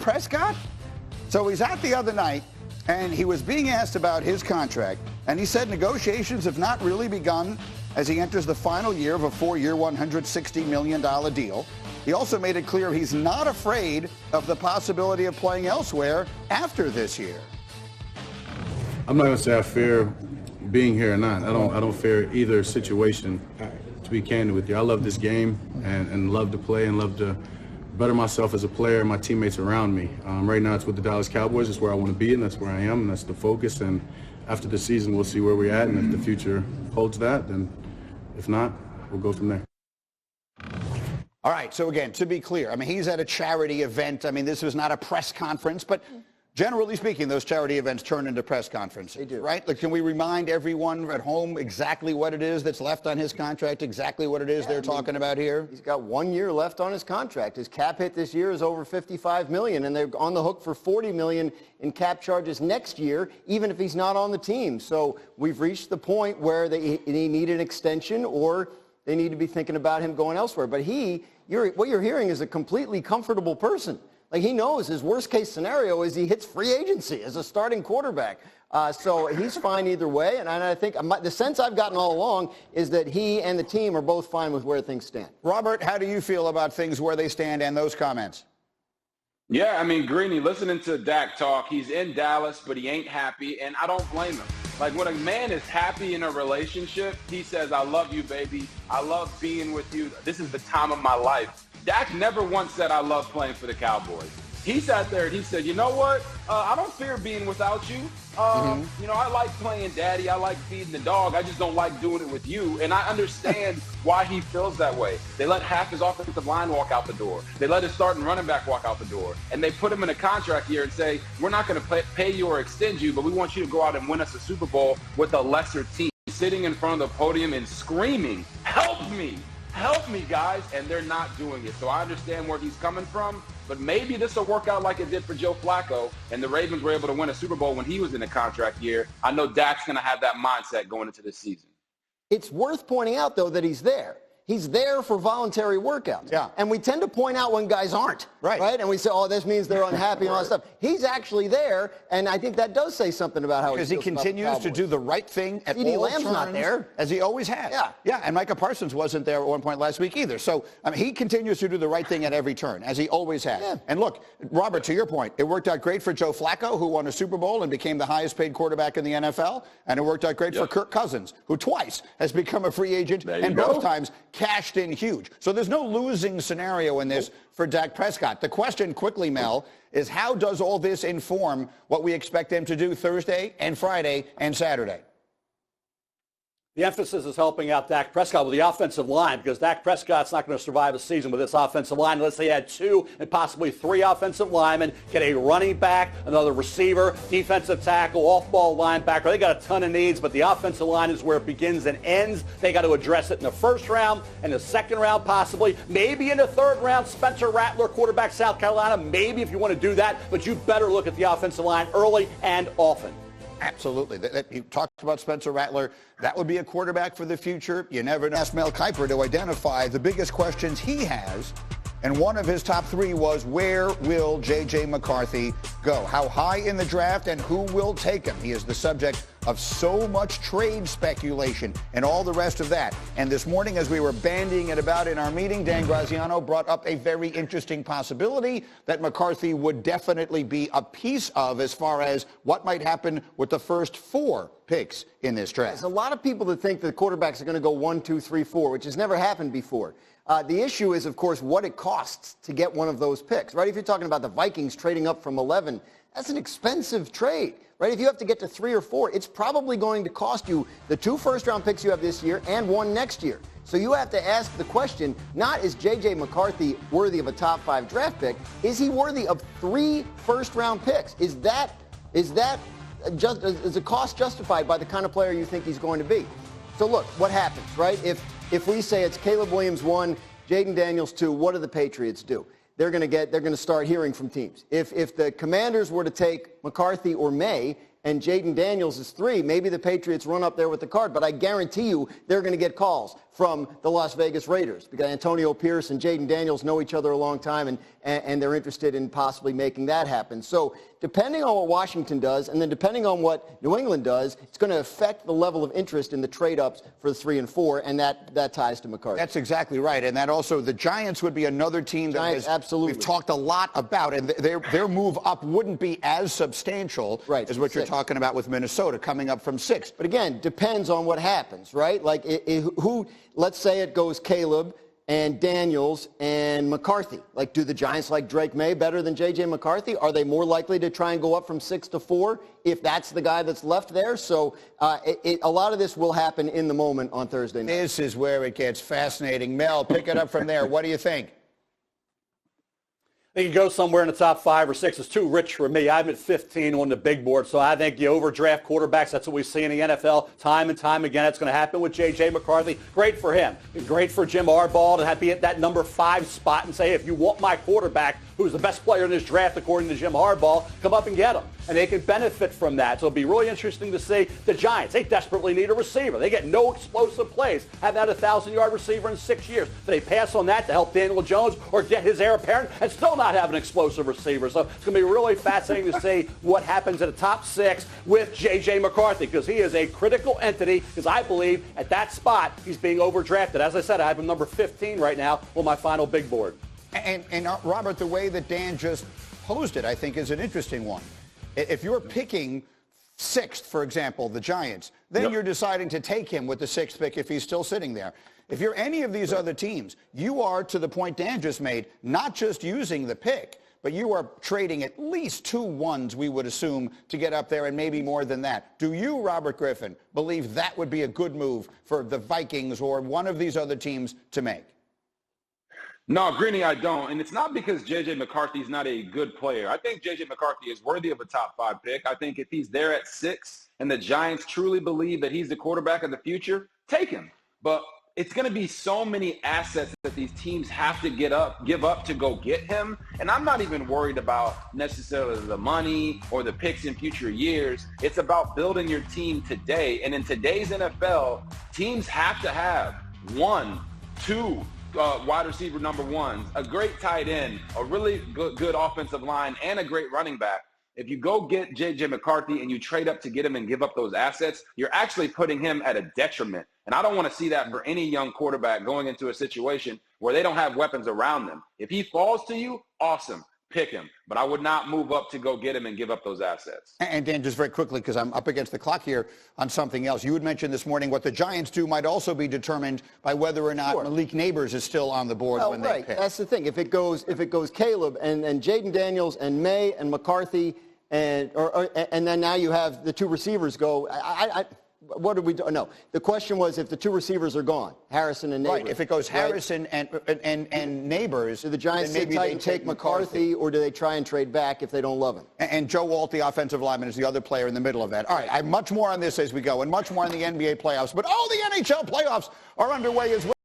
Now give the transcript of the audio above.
Prescott? So he's out the other night, and he was being asked about his contract, and he said negotiations have not really begun as he enters the final year of a 4-year, $160 million deal. He also made it clear he's not afraid of the possibility of playing elsewhere after this year. I'm not going to say I fear being here or not. I don't fear either situation, to be candid with you. I love this game and love to play and love to better myself as a player and my teammates around me. Right now it's with the Dallas Cowboys. It's where I want to be, and that's where I am, and that's the focus. And after the season, we'll see where we're at, and if the future holds that, then if not, we'll go from there. All right, so again, to be clear, I mean, he's at a charity event. I mean, this was not a press conference, but generally speaking, those charity events turn into press conferences. They do. Right? Like, can we remind everyone at home exactly what it is that's left on his contract, exactly what it is they're talking about here? He's got 1 year left on his contract. His cap hit this year is over $55 million, and they're on the hook for $40 million in cap charges next year, even if he's not on the team. So we've reached the point where they need an extension, or they need to be thinking about him going elsewhere. But what you're hearing is a completely comfortable person. Like, he knows his worst-case scenario is he hits free agency as a starting quarterback. So he's fine either way. And I think the sense I've gotten all along is that he and the team are both fine with where things stand. Robert, how do you feel about things where they stand and those comments? Yeah, I mean, Greeny, listening to Dak talk, he's in Dallas, but he ain't happy, and I don't blame him. Like, when a man is happy in a relationship, he says, I love you, baby. I love being with you. This is the time of my life. Dak never once said, I love playing for the Cowboys. He sat there and he said, you know what? I don't fear being without you. You know, I like playing daddy. I like feeding the dog. I just don't like doing it with you. And I understand why he feels that way. They let half his offensive line walk out the door. They let his starting running back walk out the door. And they put him in a contract year and say, we're not going to pay you or extend you, but we want you to go out and win us a Super Bowl with a lesser team. Sitting in front of the podium and screaming, help me, guys. And they're not doing it. So I understand where he's coming from. But maybe this will work out like it did for Joe Flacco, and the Ravens were able to win a Super Bowl when he was in a contract year. I know Dak's going to have that mindset going into this season. It's worth pointing out, though, that he's there. He's there for voluntary workouts. Yeah. And we tend to point out when guys aren't. Right? And we say, oh, this means they're unhappy and all that stuff. He's actually there, and I think that does say something about how he feels about the Cowboys. Because he continues to do the right thing at CeeDee all Lamb's turns, not there. as he always has. Yeah, and Micah Parsons wasn't there at one point last week either. So, I mean, he continues to do the right thing at every turn, as he always has. Yeah. And look, Robert, to your point, it worked out great for Joe Flacco, who won a Super Bowl and became the highest-paid quarterback in the NFL, and it worked out great for Kirk Cousins, who twice has become a free agent and both times cashed in huge. So there's no losing scenario in this for Dak Prescott. The question quickly, Mel, is how does all this inform what we expect him to do Thursday and Friday and Saturday? The emphasis is helping out Dak Prescott with the offensive line, because Dak Prescott's not going to survive a season with this offensive line unless they had 2 and possibly 3 offensive linemen, get a running back, another receiver, defensive tackle, off-ball linebacker. They got a ton of needs, but the offensive line is where it begins and ends. They got to address it in the first round and the second round possibly, maybe in the third round. Spencer Rattler, quarterback, South Carolina, maybe if you want to do that, but you better look at the offensive line early and often. Absolutely. You talked about Spencer Rattler. That would be a quarterback for the future. You never know. Asked Mel Kiper to identify the biggest questions he has, and one of his top 3 was, where will J.J. McCarthy go? How high in the draft, and who will take him? He is the subject of so much trade speculation and all the rest of that. And this morning, as we were bandying it about in our meeting, Dan Graziano brought up a very interesting possibility that McCarthy would definitely be a piece of as far as what might happen with the first 4 picks in this draft. There's a lot of people that think the quarterbacks are going to go 1, 2, 3, 4, which has never happened before. The issue is, of course, what it costs to get one of those picks, right? If you're talking about the Vikings trading up from 11, that's an expensive trade, right? If you have to get to 3 or 4, it's probably going to cost you the 2 first-round picks you have this year and 1 next year. So you have to ask the question, not is J.J. McCarthy worthy of a top 5 draft pick? Is he worthy of 3 first-round picks? Is the cost justified by the kind of player you think he's going to be? So look, what happens, right? If we say it's Caleb Williams 1, Jaden Daniels 2, what do the Patriots do? They're going to start hearing from teams. If the Commanders were to take McCarthy or May, and Jaden Daniels is 3, maybe the Patriots run up there with the card. But I guarantee you they're going to get calls from the Las Vegas Raiders because Antonio Pierce and Jaden Daniels know each other a long time, and they're interested in possibly making that happen. So depending on what Washington does and then depending on what New England does, it's going to affect the level of interest in the trade-ups for the 3 and 4, and that ties to McCarthy. That's exactly right. And that also, the Giants would be another team that absolutely. we've talked a lot about, and their move up wouldn't be as substantial as what you're talking about with Minnesota coming up from 6. But again, depends on what happens, right? Like who, let's say it goes Caleb and Daniels and McCarthy. Like, do the Giants like Drake May better than J.J. McCarthy? Are they more likely to try and go up from 6 to 4 if that's the guy that's left there? So a lot of this will happen in the moment on Thursday night. This is where it gets fascinating. Mel, pick it up from there. What do you think? They can go somewhere in the top 5 or 6. It's too rich for me. I'm at 15 on the big board, so I think you overdraft quarterbacks. That's what we see in the NFL time and time again. It's going to happen with J.J. McCarthy. Great for him. Great for Jim Harbaugh to be at that number 5 spot and say, if you want my quarterback, who's the best player in this draft according to Jim Harbaugh, come up and get him. And they can benefit from that. So it'll be really interesting to see the Giants. They desperately need a receiver. They get no explosive plays. Haven't had a 1,000-yard receiver in 6 years. Do they pass on that to help Daniel Jones or get his heir apparent and still not have an explosive receiver? So it's going to be really fascinating to see what happens at the top 6 with J.J. McCarthy, because he is a critical entity, because I believe at that spot he's being overdrafted. As I said, I have him number 15 right now on my final big board. And Robert, the way that Dan just posed it, I think, is an interesting one. If you're picking 6th, for example, the Giants, then you're deciding to take him with the 6th pick if he's still sitting there. If you're any of these other teams, you are, to the point Dan just made, not just using the pick, but you are trading at least 2 1s, we would assume, to get up there, and maybe more than that. Do you, Robert Griffin, believe that would be a good move for the Vikings or one of these other teams to make? No, Greeny, I don't. And it's not because J.J. McCarthy is not a good player. I think J.J. McCarthy is worthy of a top 5 pick. I think if he's there at 6 and the Giants truly believe that he's the quarterback of the future, take him. But it's going to be so many assets that these teams have to give up to go get him. And I'm not even worried about necessarily the money or the picks in future years. It's about building your team today. And in today's NFL, teams have to have 1, 2, wide receiver number 1s, a great tight end, a really good offensive line, and a great running back. If you go get J.J. McCarthy and you trade up to get him and give up those assets, you're actually putting him at a detriment. And I don't want to see that for any young quarterback going into a situation where they don't have weapons around them. If he falls to you, awesome. Pick him. But I would not move up to go get him and give up those assets. And Dan, just very quickly, because I'm up against the clock here on something else. You had mentioned this morning what the Giants do might also be determined by whether or not Malik Neighbors is still on the board when they pick. That's the thing. If it goes Caleb and Jaden Daniels and May and McCarthy and then now you have the 2 receivers go. What did we do? No. The question was if the 2 receivers are gone, Harrison and Neighbors. Right. If it goes Harrison and Neighbors, do the Giants sit tight and take McCarthy, or do they try and trade back if they don't love him? And Joe Alt, the offensive lineman, is the other player in the middle of that. All right. I have much more on this as we go, and much more on the NBA playoffs. But the NHL playoffs are underway as well.